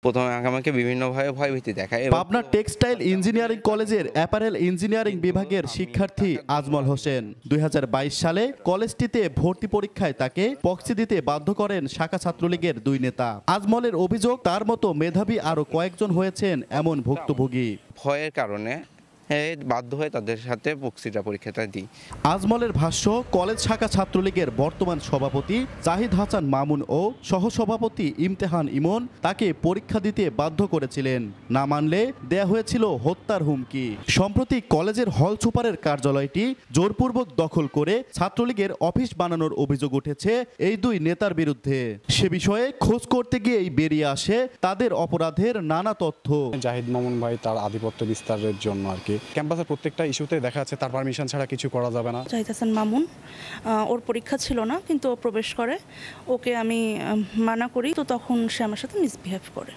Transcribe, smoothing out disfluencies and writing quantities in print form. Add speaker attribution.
Speaker 1: প্রথমে আমাকে বিভিন্নভাবে ভয়ভীতি দেখায়।
Speaker 2: পাবনা টেক্সটাইল ইঞ্জিনিয়ারিং কলেজের অ্যাপারেল ইঞ্জিনিয়ারিং বিভাগের শিক্ষার্থী আজমল হোসেন 2022 সালে কলেজটিতে ভর্তি পরীক্ষায় তাকে প্রক্সি দিতে বাধ্য করেন শাখা ছাত্রলীগের 2 নেতা। আজমলের অভিযোগ, তার মতো মেধাবী আরও কয়েকজন হয়েছেন এমন ভুক্তভোগী।
Speaker 1: ভয়ের কারণে বাধ্য হয়ে তাদের সাথে প্রক্সিটা পরীক্ষাটা দিই।
Speaker 2: আজমলের ভাষ্য, কলেজ শাখা ছাত্রলীগের বর্তমান সভাপতি জাহিদ হাসান মামুন ও সহসভাপতি ইমতেহান ইমন তাকে পরীক্ষা দিতে বাধ্য করেছিলেন, না মানলে দেয়া হয়েছিল হত্যার হুমকি। সম্প্রতি কলেজের হল সুপারের কার্যালয়টি জোরপূর্বক দখল করে ছাত্রলীগের অফিস বানানোর অভিযোগ উঠেছে এই 2 নেতার বিরুদ্ধে। সে বিষয়ে খোঁজ করতে গিয়েই বেরিয়ে আসে তাদের অপরাধের নানা তথ্য।
Speaker 3: জাহিদ মামুন ভাই তার আধিপত্য বিস্তারের জন্য আর কি ক্যাম্পাসের প্রত্যেকটা ইস্যুতে দেখা যাচ্ছে তার পারমিশন ছাড়া কিছু করা যাবে না।
Speaker 4: জাহিদ হাসান মামুন, ওর পরীক্ষা ছিল না কিন্তু ও প্রবেশ করে, ওকে আমি মানা করি, তো তখন সে আমার সাথে মিসবিহেভ করে।